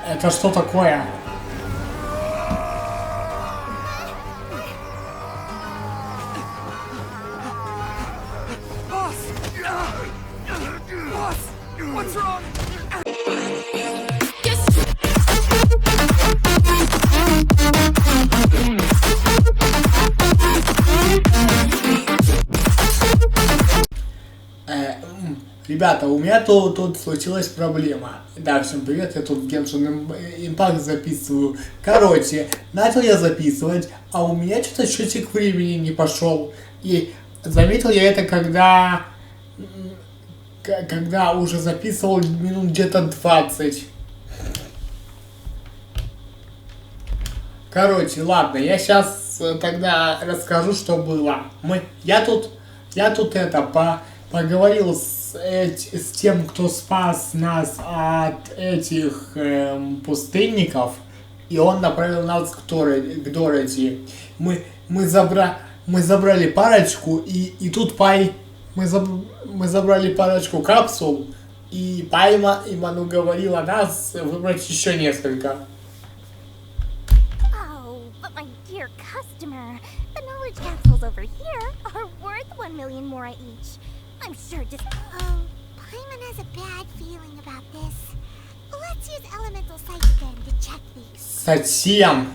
Это что такое? What's wrong? Ребята, у меня тут случилась проблема. Да, всем привет, я тут Genshin Impact записываю. Короче, начал я записывать, а у меня что-то счетчик времени не пошел. И заметил я это, когда уже записывал минут где-то 20. Короче, ладно, я сейчас тогда расскажу, что было. Я тут поговорил с тем, кто спас нас от этих пустынников, и он направил нас к Дороти. Мы забрали парочку, и тут мы забрали парочку капсул, и Иману говорила нас выбрать еще несколько. Dear customer, the knowledge capsules over here are worth 1 million more each. I'm sure just... Oh, Paimon has a bad feeling about this. Let's use elemental sight again to check these. Совсем.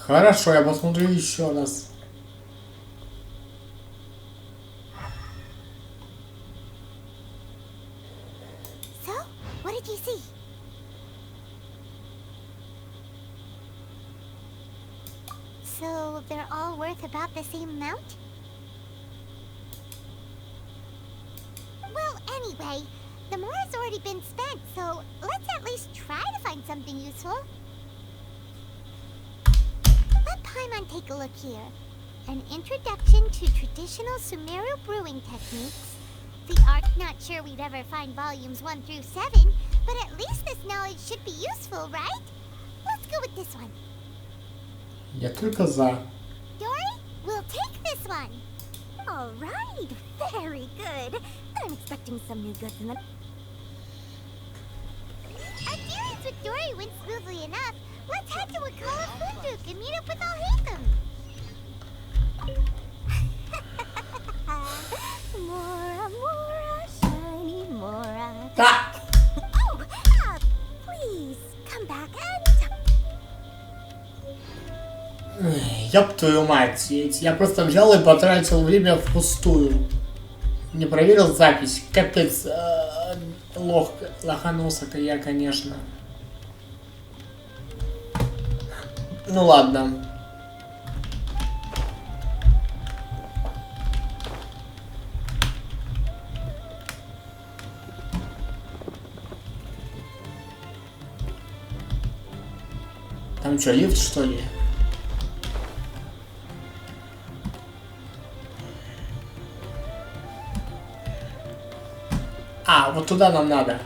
Хорошо, я посмотрю еще раз. So, what did you see? So, they're all worth about the same amount? Well, anyway, the more has already been spent, so let's at least try to find something useful. Let Paimon take a look here. An introduction to traditional Sumeru brewing techniques. The art, not sure we'd ever find volumes 1 through 7, but at least this knowledge should be useful, right? Let's go with this one. Я только за. Dori, we'll take this one. All right, very good. I'm expecting some new goods in the... Our dealings with Dori went smoothly enough. Let's head to Wakala Funduk and meet up with Alhaitham. Mora, shiny Mora. Да! Oh, please, come back anytime. Ёб твою мать, я просто взял и потратил время впустую. Не проверил запись. Капец, лоханулся-то я, конечно. Ну ладно. Там что, лифт, что ли? А, вот туда нам надо.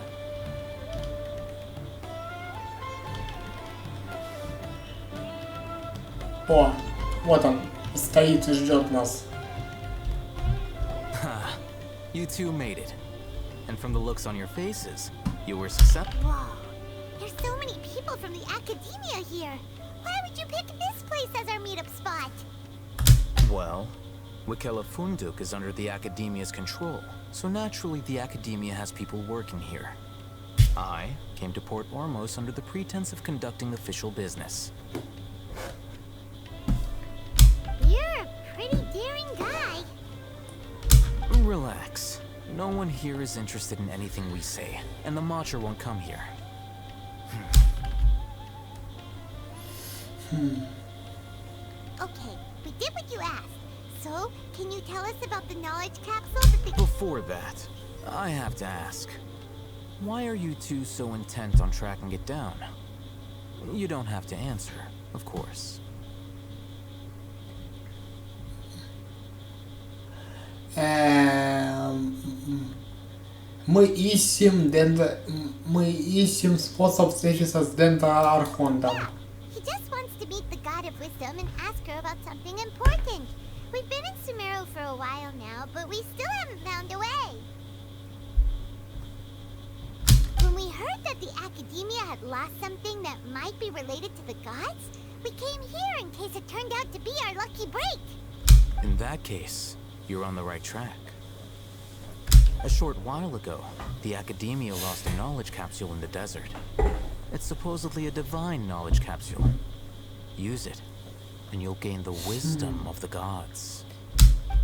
О, вот он, стоит и ждет нас. You two made it. And from the looks on your faces, you were susceptible. Whoa, there's so many people from the academia here. Why would you pick this place as our meetup spot? Well, Wakela Funduk is under the academia's control, so naturally the academia has people working here. I came to Port Ormos under the pretense of conducting official business. You're a pretty daring guy. Relax. No one here is interested in anything we say, and the Matcher won't come here. Okay, we did what you asked. So, can you tell us about the knowledge capsule that the... Before that, I have to ask, why are you two so intent on tracking it down? You don't have to answer, of course. Мы ищем способ встретиться с Дента Архонтом. He just wants to meet the God of Wisdom and ask her about something important. We've been in Sumeru for a while now, but we still haven't found a way. Academia had lost something that might be related to the gods, we came here in case it turned out to be our lucky break. In that case, you're on the right track. A short while ago, the Academia lost a knowledge capsule in the desert. It's supposedly a divine knowledge capsule. Use it, and you'll gain the wisdom of the gods.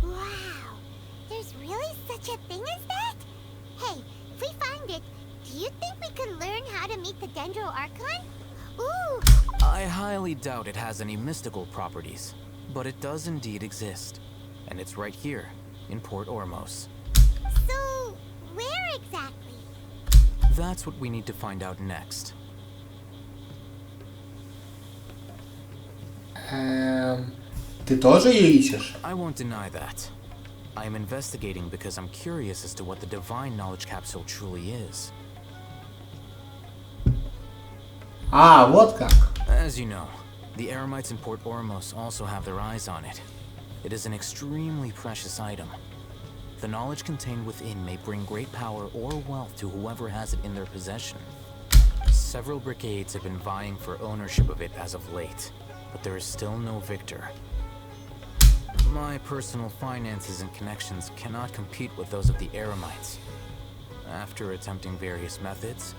Wow, there's really such a thing as that? Hey, if we find it, do you think we could learn how to meet the Dendro Archon? Ooh! I highly doubt it has any mystical properties, but it does indeed exist. And it's right here, in Port Ormos. So, where exactly? That's what we need to find out next. Ты тоже ее ищешь? I won't deny that. I am investigating because I'm curious as to what the divine knowledge capsule truly is. Вот как. As you know, the Eremites in Port Ormos also have their eyes on it. It is an extremely precious item. The knowledge contained within may bring great power or wealth to whoever has it in their possession. Several brigades have been vying for ownership of it as of late, but there is still no victor. My personal finances and connections cannot compete with those of the Eremites. After attempting various methods,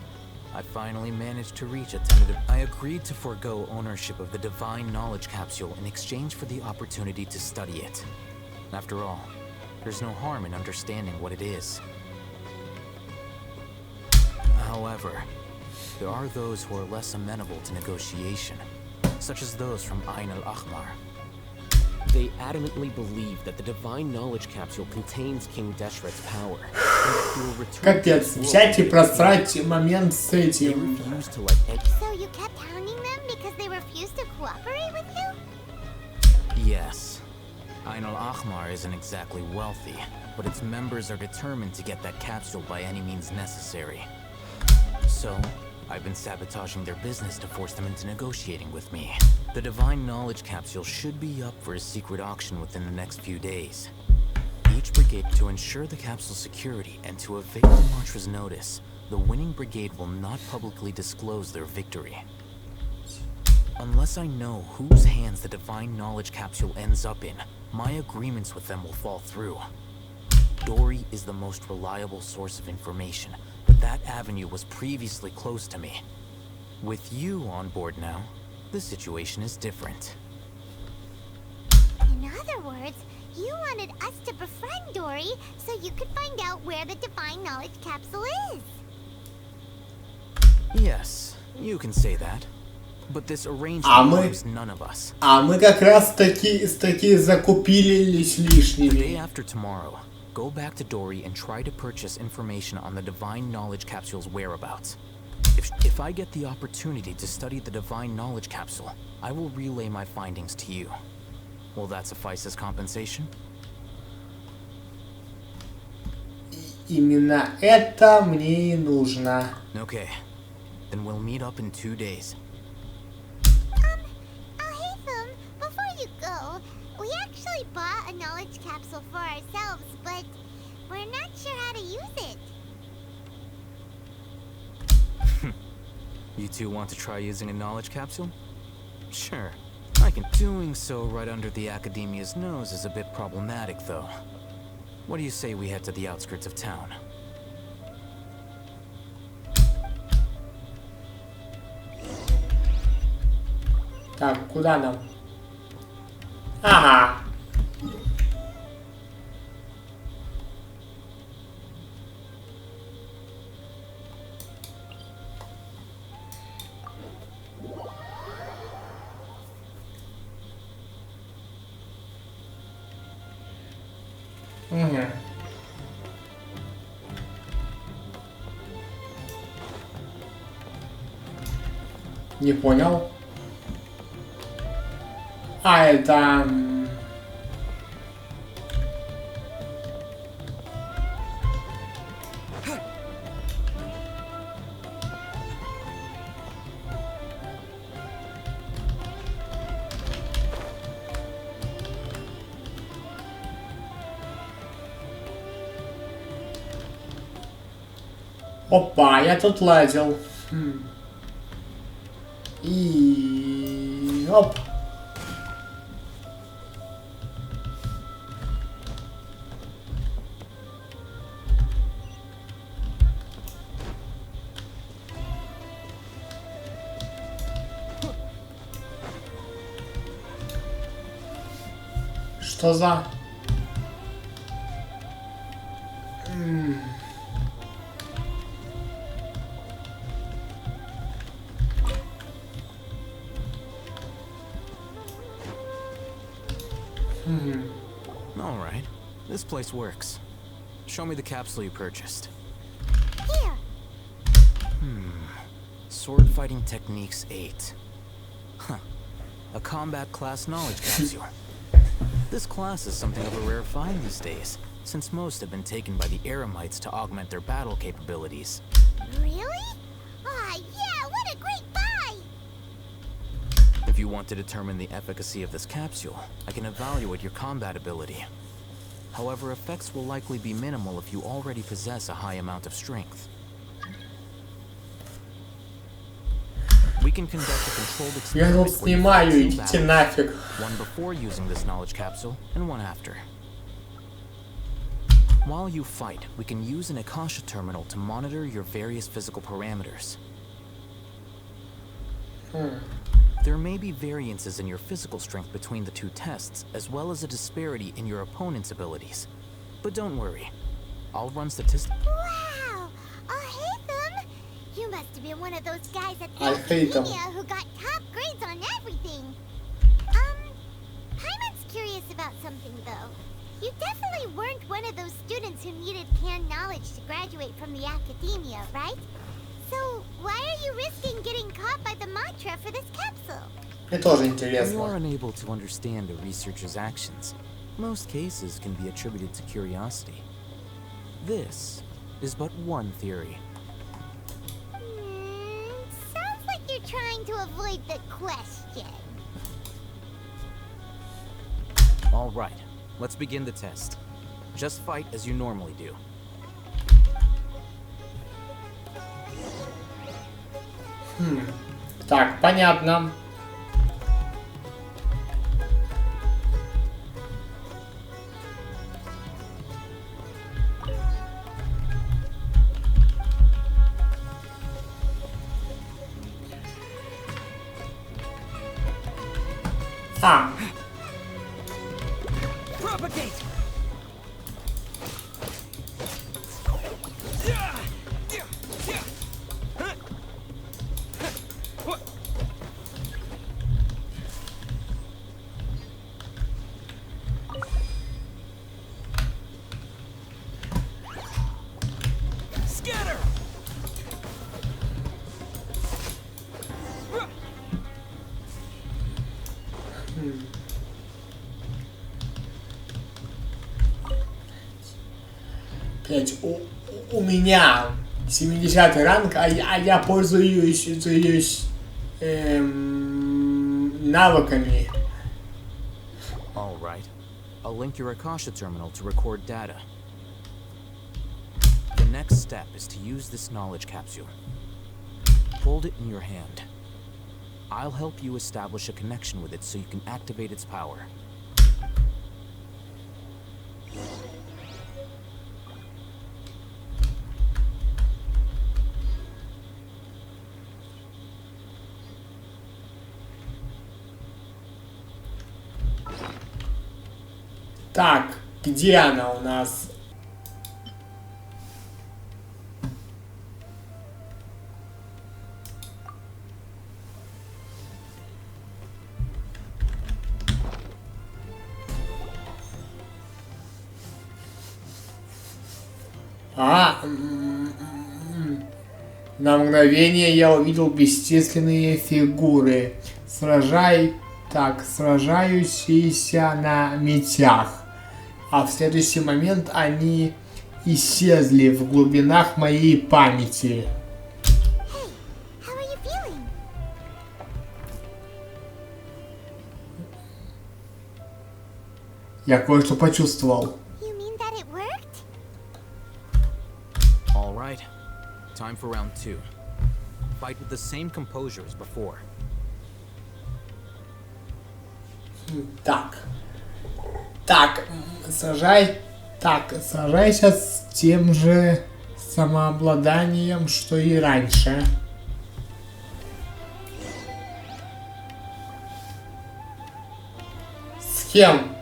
I finally managed to reach a tentative. I agreed to forego ownership of the divine knowledge capsule in exchange for the opportunity to study it. After all, there's no harm in understanding what it is. However, there are those who are less amenable to negotiation, such as those from Ain al-Ahmar. They adamantly believe that the divine knowledge capsule contains King Deshret's power. And that he will return Капец, взять и просрать момент с They этим. refuse to let any... So you kept hounding them because they refused to cooperate with you? Yes. Ain al-Ahmar isn't exactly wealthy, but its members are determined to get that capsule by any means necessary. So, I've been sabotaging their business to force them into negotiating with me. The divine knowledge capsule should be up for a secret auction within the next few days. Each brigade, to ensure the capsule's security and to evade the mantra's notice, the winning brigade will not publicly disclose their victory. Unless I know whose hands the divine knowledge capsule ends up in, my agreements with them will fall through. Dori is the most reliable source of information, but that avenue was previously closed to me. With you on board now, the situation is different. In other words, you wanted us to befriend Dori so you could find out where the divine knowledge capsule is. Yes, you can say that. But this arrangement harms none of us. Мы как раз таки закупились The day лишними. after tomorrow, go back to Dori and try to purchase information on the divine knowledge capsule's whereabouts. If I get the opportunity to study the divine knowledge capsule, I will relay my findings to you. Will that suffice as compensation? Именно это мне и нужно. Okay, then we'll meet up in 2 days. Alhaitham, before you go, we actually bought a knowledge capsule for ourselves, but we're not sure how to use it. You two want to try using a knowledge capsule? Sure, I can. Doing so right under the Academia's nose is a bit problematic, though. What do you say we head to the outskirts of town? Так, куда нам? Ага. Угу. Не понял. Это... Опа, я тут лазил. И... Оп. Что за... All right, this place works. Show me the capsule you purchased. Here. Sword Fighting Techniques 8. Huh. A combat class knowledge capsule. This class is something of a rare find these days, since most have been taken by the Eremites to augment their battle capabilities. Really? Ah, yeah, what a great buy! If you want to determine the efficacy of this capsule, I can evaluate your combat ability. However, effects will likely be minimal if you already possess a high amount of strength. We can conduct a controlled Я тут experiment where you снимаю, fight two идите battles, нафиг. one before using this knowledge capsule and one after. While you fight, we can use an Akasha terminal to monitor your various physical parameters. There may be variances in your physical strength between the two tests, as well as a disparity in your opponent's abilities. But don't worry, I'll run statistics. Wow! I hate them! You must have been one of those guys at the I hate them. Academia who got top grades on everything. Paimon's curious about something though. You definitely weren't one of those students who needed canned knowledge to graduate from the Academia, right? So, why are you risking getting caught by the mantra for this capsule? Мне тоже When you are интересно. unable to understand a researcher's actions, most cases can be attributed to curiosity. This is but one theory. Sounds like you're trying to avoid the question. All right, let's begin the test. Just fight as you normally do. Так, понятно. А, Propagate! Scatter! блять, у меня 70-й ранг, а я пользуюсь навыками. All right, I'll link your Akasha terminal to record data. The next step is to use this knowledge capsule. Hold it in your hand. I'll help you establish a connection with it so you can activate its power. Так, где она у нас? На мгновение я увидел бесчисленные фигуры, сражающиеся на мечах, а в следующий момент они исчезли в глубинах моей памяти. How are you feeling? Я кое-что почувствовал. You mean that it worked? All right, time for round 2. fight with the same composure as before. Так. Так, сажай. Так, сажайся с тем же самообладанием, что и раньше. С кем?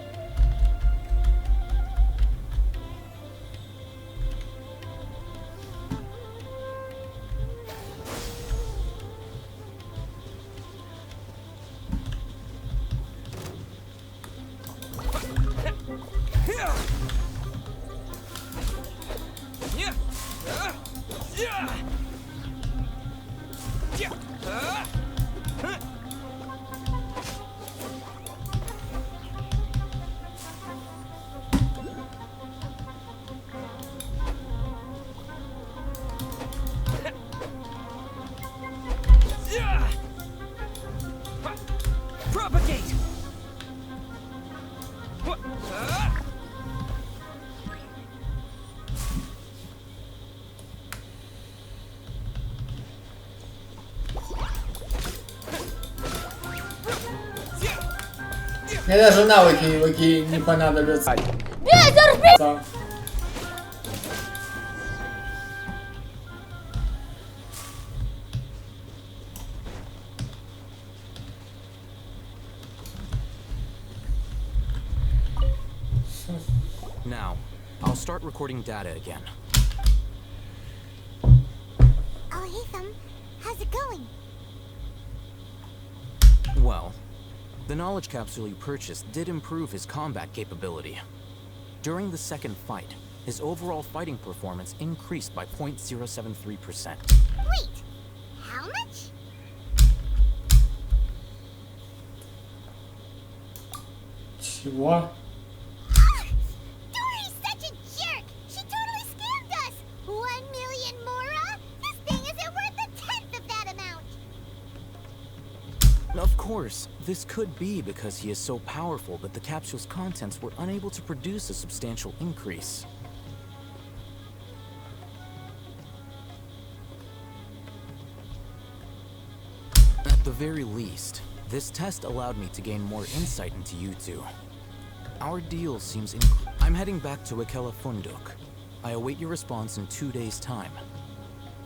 Propagate! Мне даже навыки не понадобятся. Now, I'll start recording data again. Oh, Ethan, how's it going? Well, the knowledge capsule you purchased did improve his combat capability. During the second fight, his overall fighting performance increased by 0.073%. Wait, how much? Чего? Dori's such a jerk! She totally scammed us! 1 million mora? This thing isn't worth a tenth of that amount! Of course, this could be because he is so powerful that the capsule's contents were unable to produce a substantial increase. At the very least, this test allowed me to gain more insight into you two. Our deal seems I'm heading back to Funduk. I await your response in 2 days' time.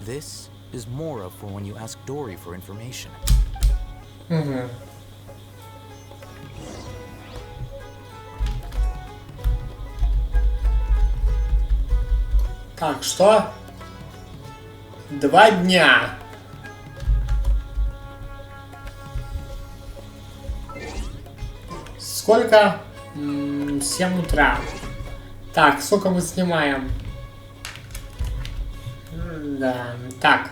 This is Mora for when you ask Dori for information. Так, что? 2 дня. Сколько? 7 утра. Так, сколько мы снимаем? Да, так.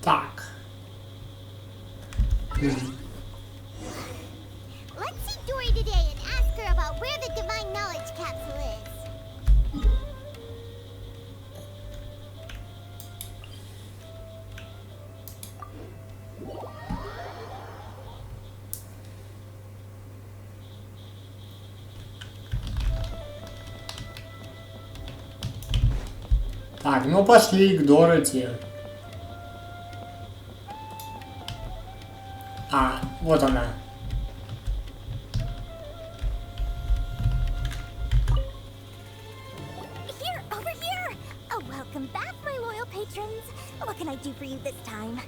Так. Let's see Dori today and ask her about where the divine knowledge capsule is. Так, ну пошли к Дороти. А, вот она. Here, over here! Oh, welcome back, my loyal patrons. What can I do for you this time?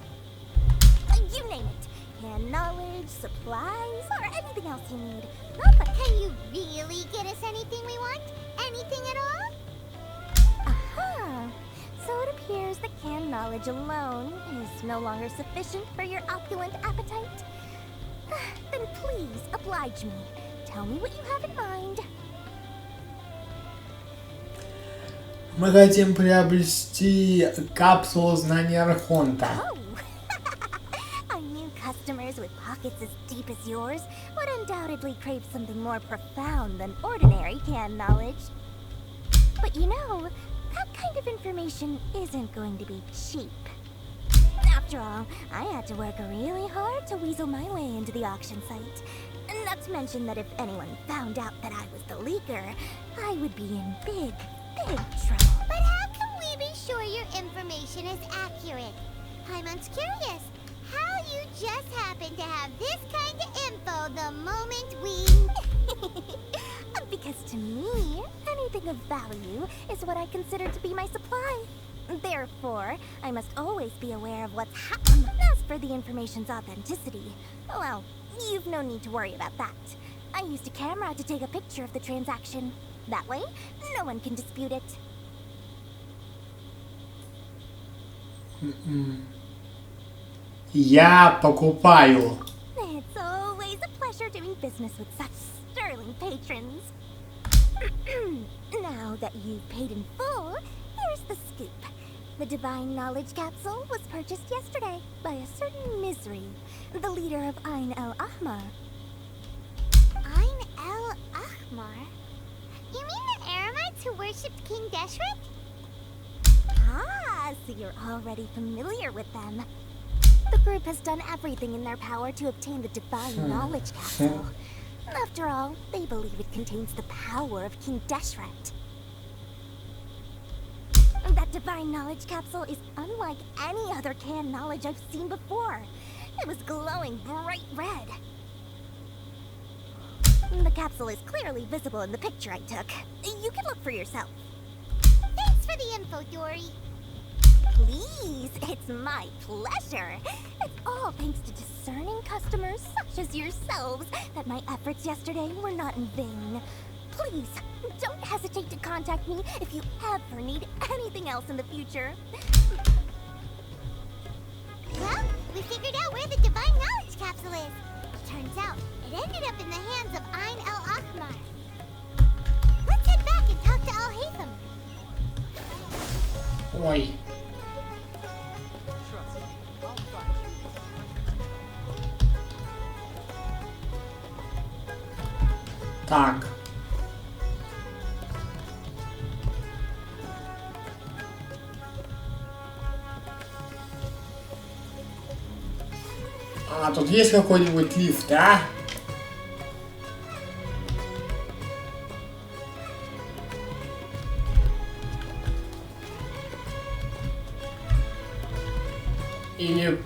You name it. Hand knowledge, supplies, or anything else you need. Oh, but can you really get us anything we want? Anything at all? Aha! So it appears that canned knowledge alone is no longer sufficient for your opulent appetite. Then please oblige me. Tell me what you have in mind. Мы хотим приобрести капсулу знания Архонта. Oh, stars with pockets as deep as yours would undoubtedly crave something more profound than ordinary canned knowledge. But you know, that kind of information isn't going to be cheap. After all, I had to work really hard to weasel my way into the auction site. Not to mention that if anyone found out that I was the leaker, I would be in big, big trouble. But how can we be sure your information is accurate? Paimon's curious how you just happen to have this kind of info the moment we... Because to me, anything of value is what I consider to be my supply. Therefore, I must always be aware of what's happening. As for the information's authenticity, well, you've no need to worry about that. I used a camera to take a picture of the transaction. That way, no one can dispute it. Я покупаю. It's always a pleasure doing business with such sterling patrons. Now that you've paid in full, here's the scoop. The Divine Knowledge Capsule was purchased yesterday by a certain Misery, the leader of Ain el-Ahmar. Ain el-Ahmar? You mean the Eremites who worshipped King Deshret? Ah, so you're already familiar with them. The group has done everything in their power to obtain the Divine Knowledge Capsule. After all, they believe it contains the power of King Deshret. That Divine Knowledge Capsule is unlike any other canned knowledge I've seen before. It was glowing bright red. The capsule is clearly visible in the picture I took. You can look for yourself. Thanks for the info, Dori. Please, it's my pleasure. It's all thanks to discerning customers such as yourselves that my efforts yesterday were not in vain. Please, don't hesitate to contact me if you ever need anything else in the future. Well, we figured out where the Divine Knowledge Capsule is. Turns out, it ended up in the hands of Ain el-Ahmar. Let's head back and talk to Al-Haytham. Ой. Так. А тут есть какой-нибудь лифт, а? Или...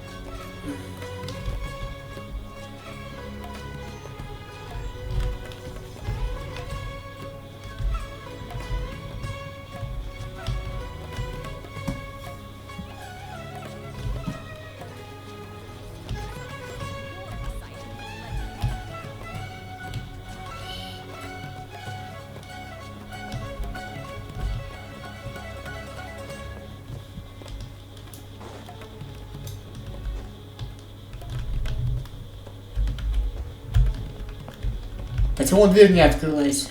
Почему дверь не открылась?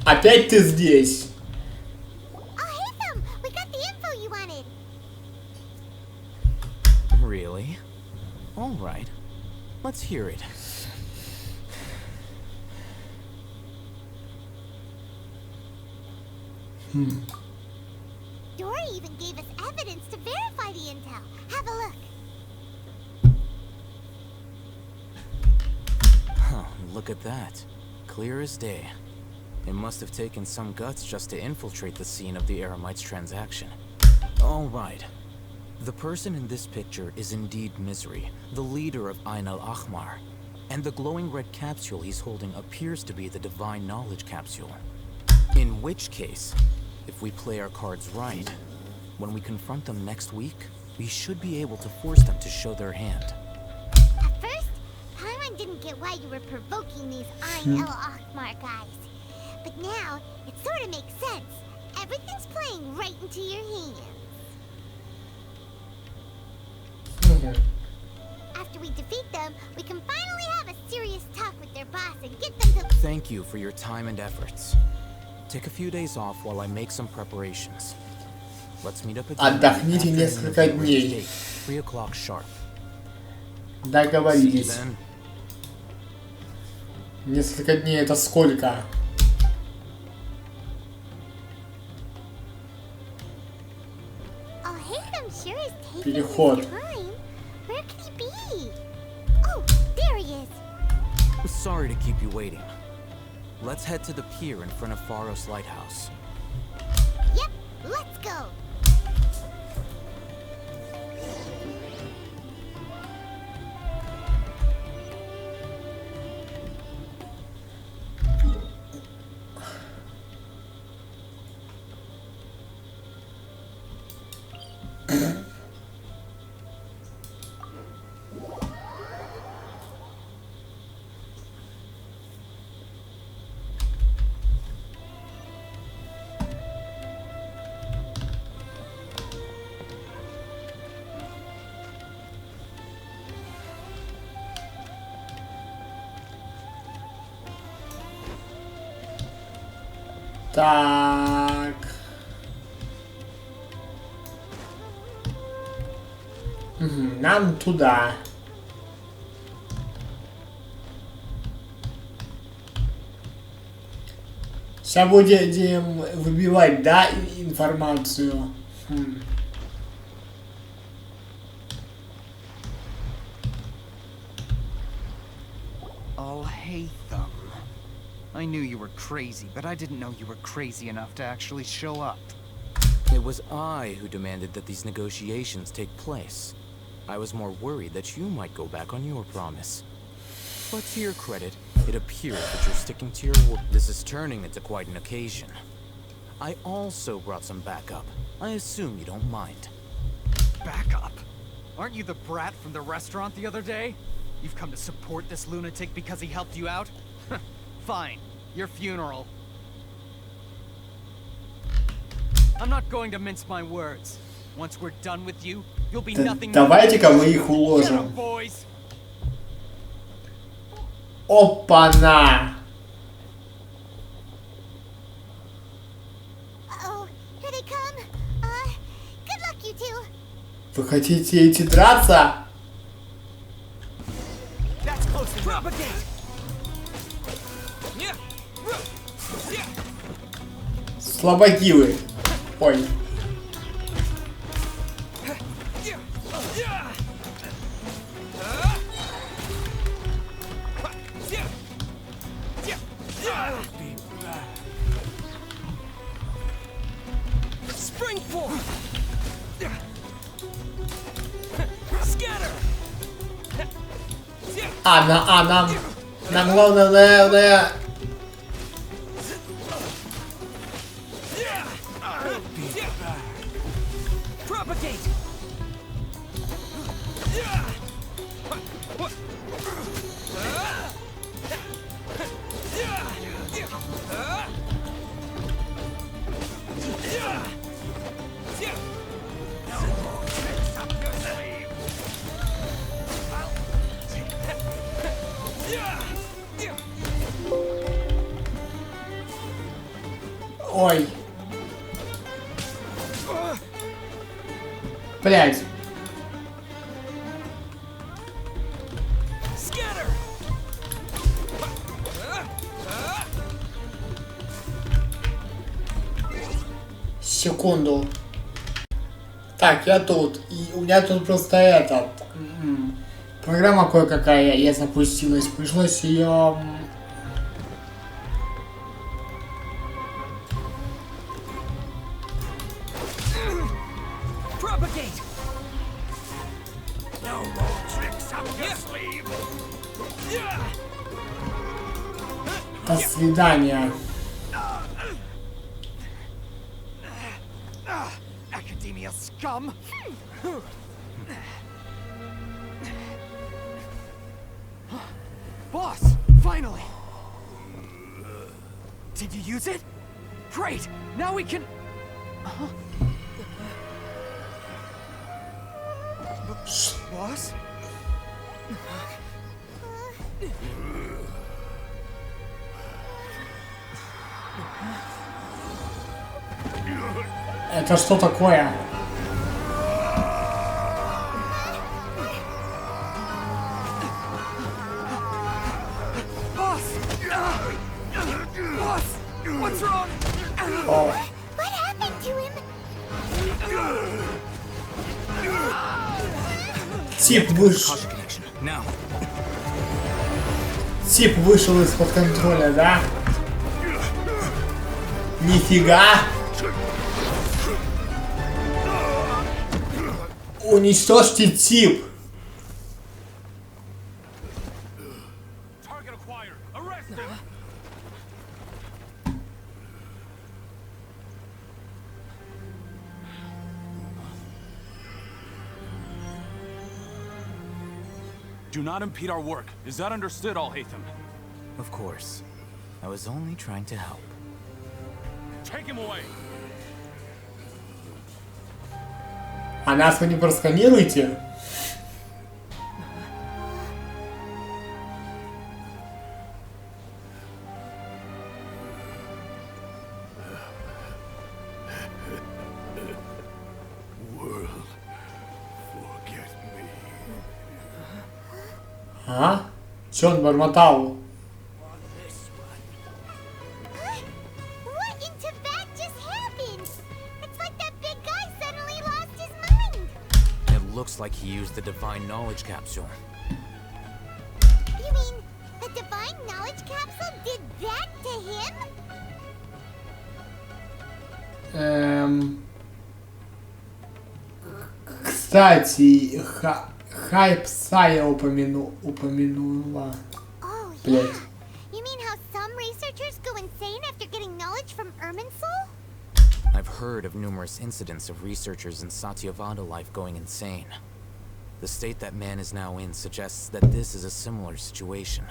Опять ты здесь? Al-Haytham, we got the info you wanted. Really? All right. Let's hear it. Dori even gave us evidence to verify the intel. Have a look. Huh, look at that. Clear as day. It must have taken some guts just to infiltrate the scene of the Eremites' transaction. All right. The person in this picture is indeed Misery, the leader of Ain el-Ahmar. And the glowing red capsule he's holding appears to be the Divine Knowledge Capsule. In which case, if we play our cards right, when we confront them next week, we should be able to force them to show their hand. Paimon didn't get why you were provoking these Ein El Akhmar guys. But now, it sort of makes sense. Everything's playing right into your hands. After we defeat them, we can finally have a serious talk with their boss and get them to... Thank you for your time and efforts. Take a few days off while I make some preparations. Let's meet up again. Отдохните несколько дней. 3 o'clock sharp. Договорились. See you then. Несколько дней это сколько? Oh, Haytham sure is taking Переход. his time. Where could he be? Oh, there he is. Sorry to keep you waiting. Let's head to the pier in front of Faros Lighthouse. Yep, let's go. Так. Нам туда. Сейчас будем выбивать, да, информацию. I'll hate them. I knew you were crazy, but I didn't know you were crazy enough to actually show up. It was I who demanded that these negotiations take place. I was more worried that you might go back on your promise. But to your credit, it appears that you're sticking to your word. This is turning into quite an occasion. I also brought some backup. I assume you don't mind. Backup? Aren't you the brat from the restaurant the other day? You've come to support this lunatic because he helped you out? Fine. Your funeral. I'm not going to mince my words. Once we're done with you, you'll be nothing. Давайте-ка мы их Get 'em, уложим. boys. Опа-на! Uh-oh, here they come. Good luck, you two. Вы хотите идти драться? That's close enough. Propagate. Слабаки вы. Ой. Spring forward. Scatter. Нам главное, наверное... Propagate. Ой. Блять. Scatter. Секунду. Так, я тут. И у меня тут просто этот... Программа кое-какая я запустилась. Пришлось ее... Propagate. No more tricks up your sleeve. До свидания. Academia scum. use it? Great! Now we can... Boss? Это что такое? Boss! Boss! What's wrong? О, What happened to him? тип вышел. Caution connection. Now. Тип вышел из-под контроля, да? Нифига! Уничтожьте тип! Target acquired. Arrest him. Do not impede our work. Is that understood, Al-Haytham? Of course. I was only trying to help. Take him away. А нас вы не просканируете? А? Чё он бормотал? What in Tibet just happened? It's like that big guy suddenly lost his mind. It looks like he used the divine knowledge capsule. You mean the divine knowledge capsule did that to him? Кстати, Хайп Сая упомянула. Oh, Блять. yeah. You mean how some researchers go insane after getting knowledge from Irminsul? I've heard of numerous incidents of researchers in Satyavada life going insane. The state that man is now in suggests that this is a similar situation.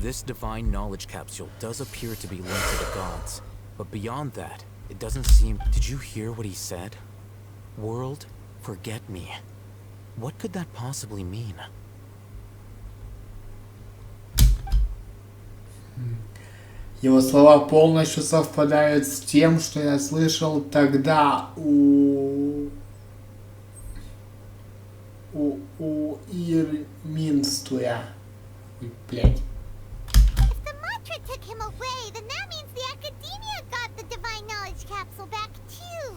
This divine knowledge capsule does appear to be linked to the gods, but beyond that, it doesn't seem... Did you hear what he said? World, forget me. What could that possibly mean? Его слова полностью совпадают с тем, что я слышал тогда у Ирминстуя. Блять. If the mantra took him away, then that means the Academia got the divine knowledge capsule back too.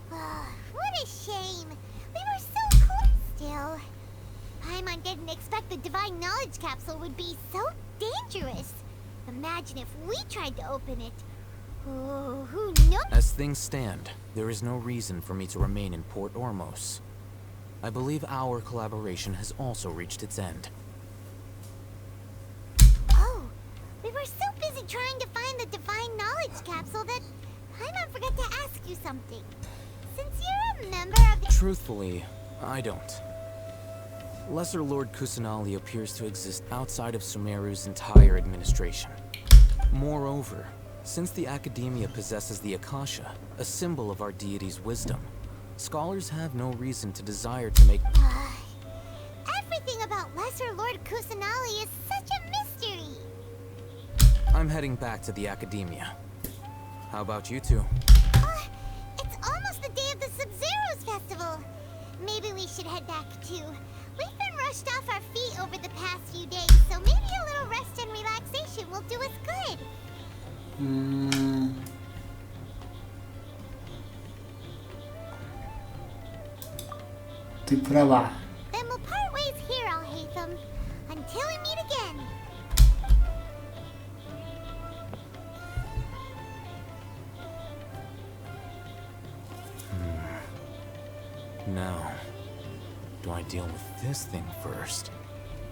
What a shame. We were so close still. Paimon didn't expect the divine knowledge capsule would be so dangerous. Imagine if we tried to open it. Oh, who knows? As things stand, there is no reason for me to remain in Port Ormos. I believe our collaboration has also reached its end. Oh, we were so busy trying to find the divine knowledge capsule that Paimon forgot to ask you something. Since you're a member of the... Truthfully, I don't. Lesser Lord Kusanali appears to exist outside of Sumeru's entire administration. Moreover, since the Academia possesses the Akasha, a symbol of our deity's wisdom, scholars have no reason to desire to make... Everything about Lesser Lord Kusanali is such a mystery. I'm heading back to the Academia. How about you two? It's almost the day of the Sub-Zero's festival. Maybe we should head back too. We've been rushed off our feet over the past few days, so maybe a little rest and relaxation will do us good. Ты права. Then we'll part ways here, Al-Haytham. Until we meet again. Now, do I deal with this thing first?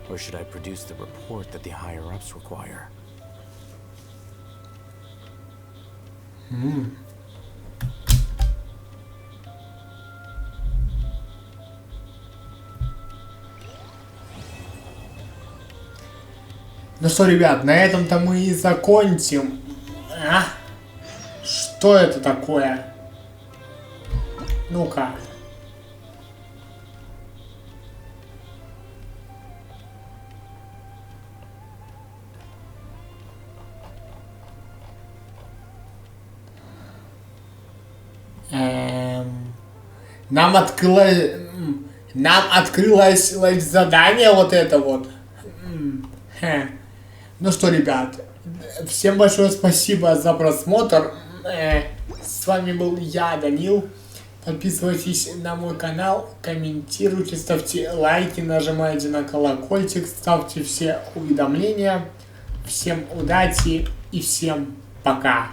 Or should I produce the report that the higher-ups require? Ну что, ребят, на этом-то мы и закончим. Что это такое? Ну-ка. Нам открылось задание вот это вот. Ну что, ребят, всем большое спасибо за просмотр. С вами был я, Данил. Подписывайтесь на мой канал, комментируйте, ставьте лайки, нажимайте на колокольчик, ставьте все уведомления. Всем удачи и всем пока.